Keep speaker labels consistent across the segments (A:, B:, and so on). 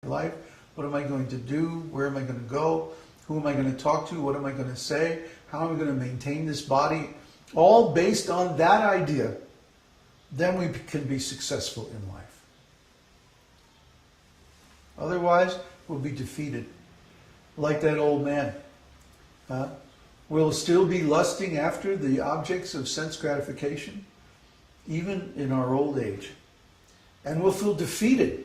A: life? What am I going to do? Where am I going to go? Who am I going to talk to? What am I going to say? How am I going to maintain this body? All based on that idea. Then we can be successful in life. Otherwise, we'll be defeated. Like that old man. We'll still be lusting after the objects of sense gratification, even in our old age. And we'll feel defeated.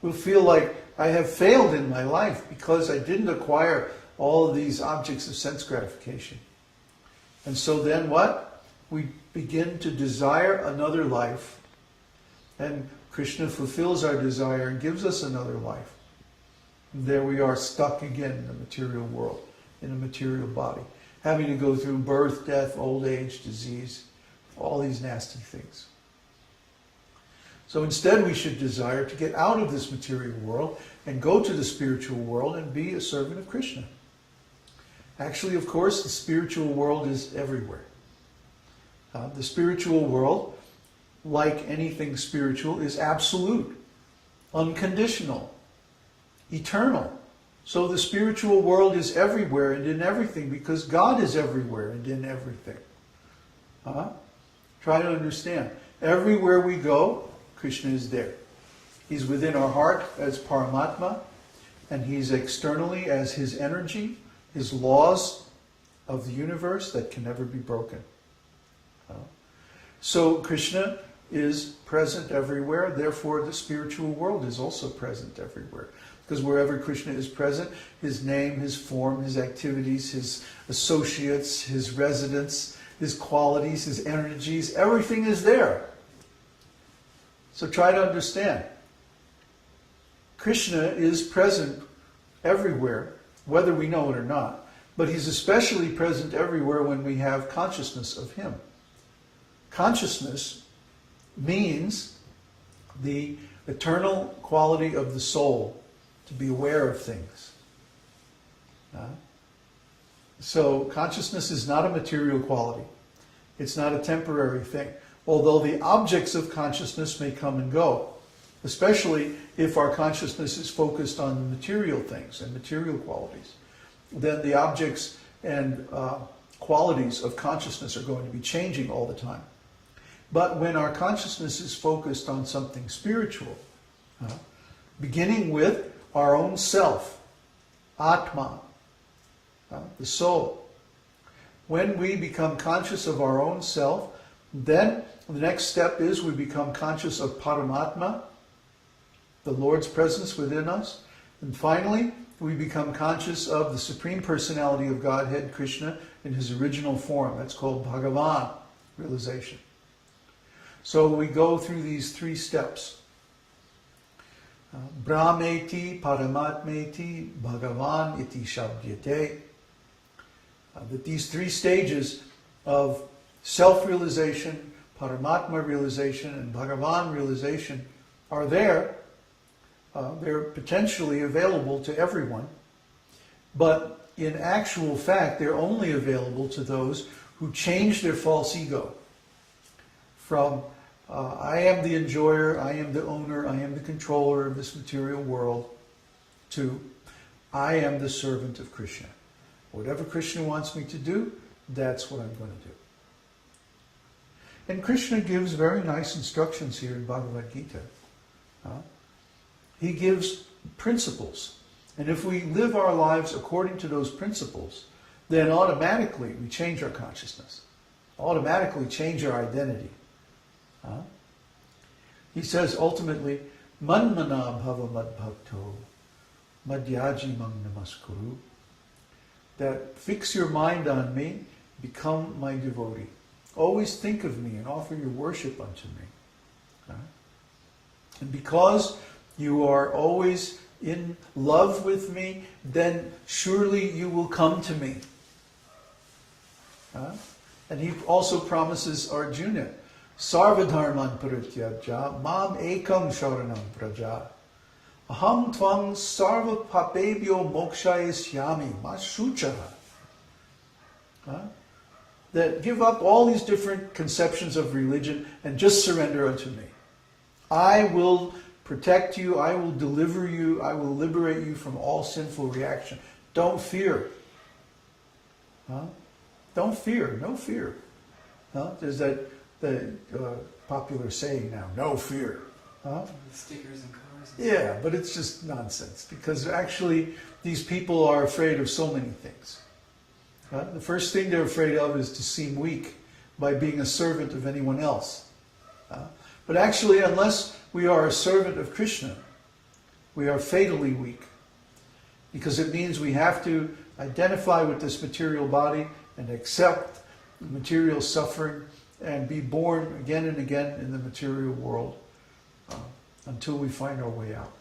A: We'll feel like I have failed in my life because I didn't acquire all of these objects of sense gratification. And so then what? We begin to desire another life. And Krishna fulfills our desire and gives us another life. And there we are, stuck again in the material world, in a material body, having to go through birth, death, old age, disease, all these nasty things. So instead we should desire to get out of this material world and go to the spiritual world and be a servant of Krishna. Actually, of course, the spiritual world is everywhere. The spiritual world, like anything spiritual, is absolute, unconditional, eternal. So the spiritual world is everywhere and in everything because God is everywhere and in everything. Try to understand. Everywhere we go, Krishna is there. He's within our heart as Paramatma, and He's externally as His energy, His laws of the universe that can never be broken. So Krishna is present everywhere, therefore the spiritual world is also present everywhere. Because wherever Krishna is present, His name, His form, His activities, His associates, His residence, His qualities, His energies, everything is there. So try to understand. Krishna is present everywhere, whether we know it or not. But He's especially present everywhere when we have consciousness of Him. Consciousness means the eternal quality of the soul, to be aware of things. So consciousness is not a material quality. It's not a temporary thing. Although the objects of consciousness may come and go, especially if our consciousness is focused on material things and material qualities, then the objects and qualities of consciousness are going to be changing all the time. But when our consciousness is focused on something spiritual, beginning with our own self, ātmany, the soul, when we become conscious of our own self, then the next step is we become conscious of Paramatma, the Lord's presence within us. And finally, we become conscious of the Supreme Personality of Godhead, Krishna, in His original form. That's called Bhagavan realization. So we go through these three steps. Brahmeti, Paramatmeti, Bhagavan iti shabdyate. That these three stages of self-realization, Paramatma realization, and Bhagavan realization are there. They're potentially available to everyone. But in actual fact, they're only available to those who change their false ego from I am the enjoyer, I am the owner, I am the controller of this material world, to I am the servant of Krishna. Whatever Krishna wants me to do, that's what I'm going to do. And Krishna gives very nice instructions here in Bhagavad-gītā. He gives principles. And if we live our lives according to those principles, then automatically we change our consciousness. Automatically change our identity. He says ultimately, manmana bhava madbhakto madhyaji mang namaskuru. That fix your mind on me, become my devotee. Always think of me and offer your worship unto me. And because you are always in love with me, then surely you will come to me. And he also promises Arjuna, sarvadharman parityajya mam ekam sharanam praja aham tvang sarva papebhyo mokshayisyami ma shuchaha. That give up all these different conceptions of religion and just surrender unto me. I will protect you, I will deliver you, I will liberate you from all sinful reaction. Don't fear. Huh? Don't fear, no fear. Huh? There's that popular saying now, no fear. Huh?
B: Stickers and cars.
A: Yeah, but it's just nonsense, because actually these people are afraid of so many things. The first thing they're afraid of is to seem weak by being a servant of anyone else. But actually, unless we are a servant of Krishna, we are fatally weak, because it means we have to identify with this material body and accept the material suffering and be born again and again in the material world until we find our way out.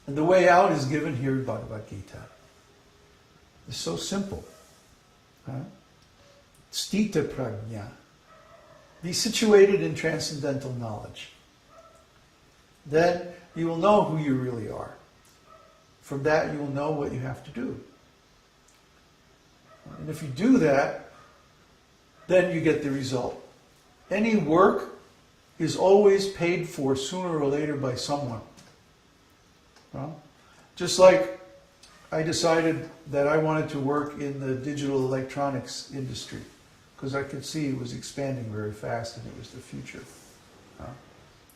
A: And the way out is given here in Bhagavad-gītā. It's so simple. Sthita-prajñas. Be situated in transcendental knowledge. Then you will know who you really are. From that you will know what you have to do. And if you do that, then you get the result. Any work is always paid for sooner or later by someone. Just like I decided that I wanted to work in the digital electronics industry, because I could see it was expanding very fast and it was the future.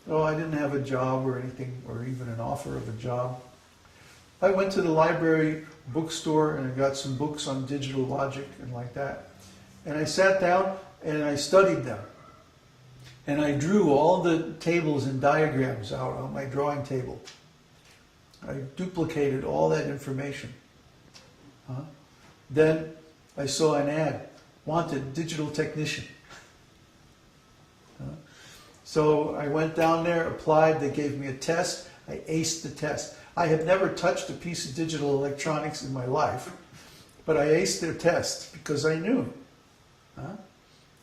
A: So I didn't have a job or anything, or even an offer of a job. I went to the library bookstore and I got some books on digital logic and like that. And I sat down and I studied them. And I drew all the tables and diagrams out on my drawing table. I duplicated all that information. Then I saw an ad, wanted digital technician. So I went down there, applied, they gave me a test, I aced the test. I had never touched a piece of digital electronics in my life, but I aced their test because I knew.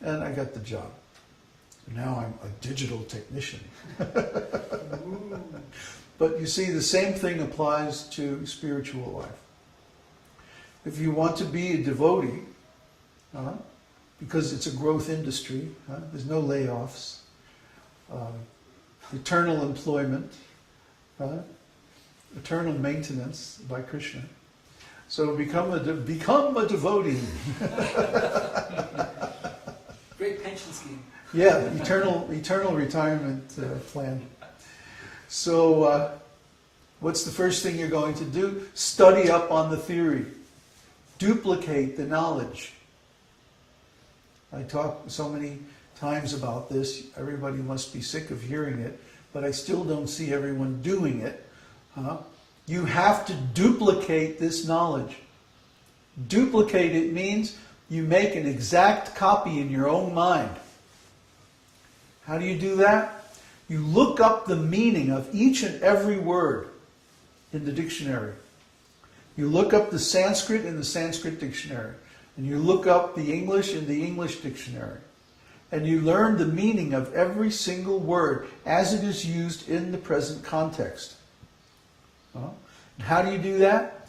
A: And I got the job. Now I'm a digital technician. But you see, the same thing applies to spiritual life. If you want to be a devotee, because it's a growth industry, there's no layoffs, eternal employment, eternal maintenance by Krishna. So become a devotee.
B: Great pension scheme.
A: Yeah, eternal retirement plan. So what's the first thing you're going to do? Study up on the theory. Duplicate the knowledge. I talk so many times about this. Everybody must be sick of hearing it, but I still don't see everyone doing it. You have to duplicate this knowledge. Duplicate it means you make an exact copy in your own mind. How do you do that? You look up the meaning of each and every word in the dictionary. You look up the Sanskrit in the Sanskrit dictionary. And you look up the English in the English dictionary. And you learn the meaning of every single word as it is used in the present context. And how do you do that?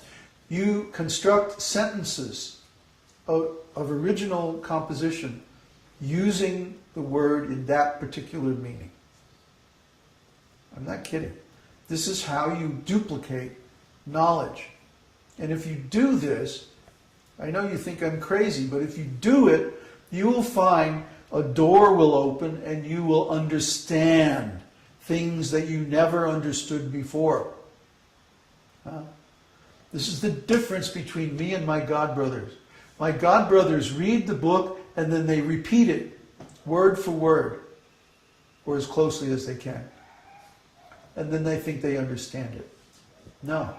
A: You construct sentences of original composition using the word in that particular meaning. I'm not kidding. This is how you duplicate knowledge. And if you do this, I know you think I'm crazy, but if you do it, you will find a door will open and you will understand things that you never understood before. This is the difference between me and my godbrothers. My godbrothers read the book and then they repeat it word for word, or as closely as they can. And then they think they understand it. No.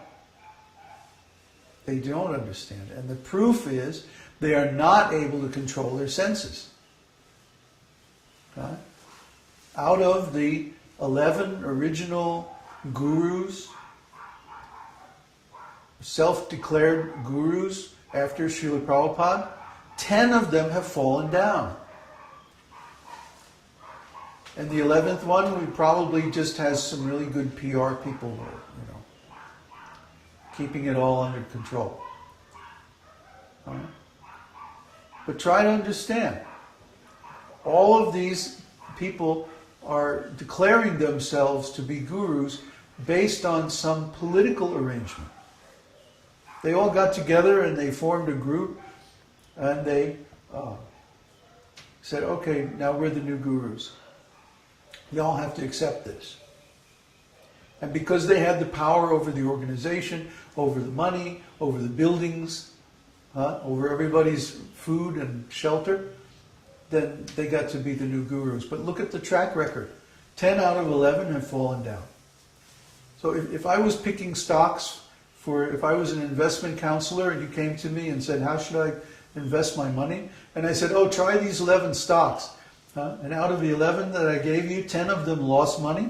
A: They don't understand it. And the proof is they are not able to control their senses. Out of the 11 original gurus, self-declared gurus after Srila Prabhupada, 10 of them have fallen down. And the 11th one, we probably just has some really good PR people, keeping it all under control. But try to understand. All of these people are declaring themselves to be gurus based on some political arrangement. They all got together and they formed a group and they said, okay, now we're the new gurus. Y'all have to accept this. And because they had the power over the organization, over the money, over the buildings, over everybody's food and shelter, then they got to be the new gurus. But look at the track record. 10 out of 11 have fallen down. So if I was picking stocks if I was an investment counselor and you came to me and said, how should I invest my money? And I said, oh, try these 11 stocks. And out of the 11 that I gave you, 10 of them lost money.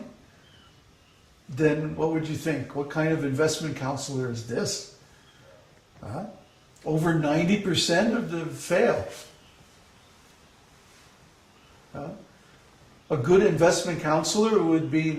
A: Then what would you think? What kind of investment counselor is this? Over 90% of them fail. A good investment counselor would be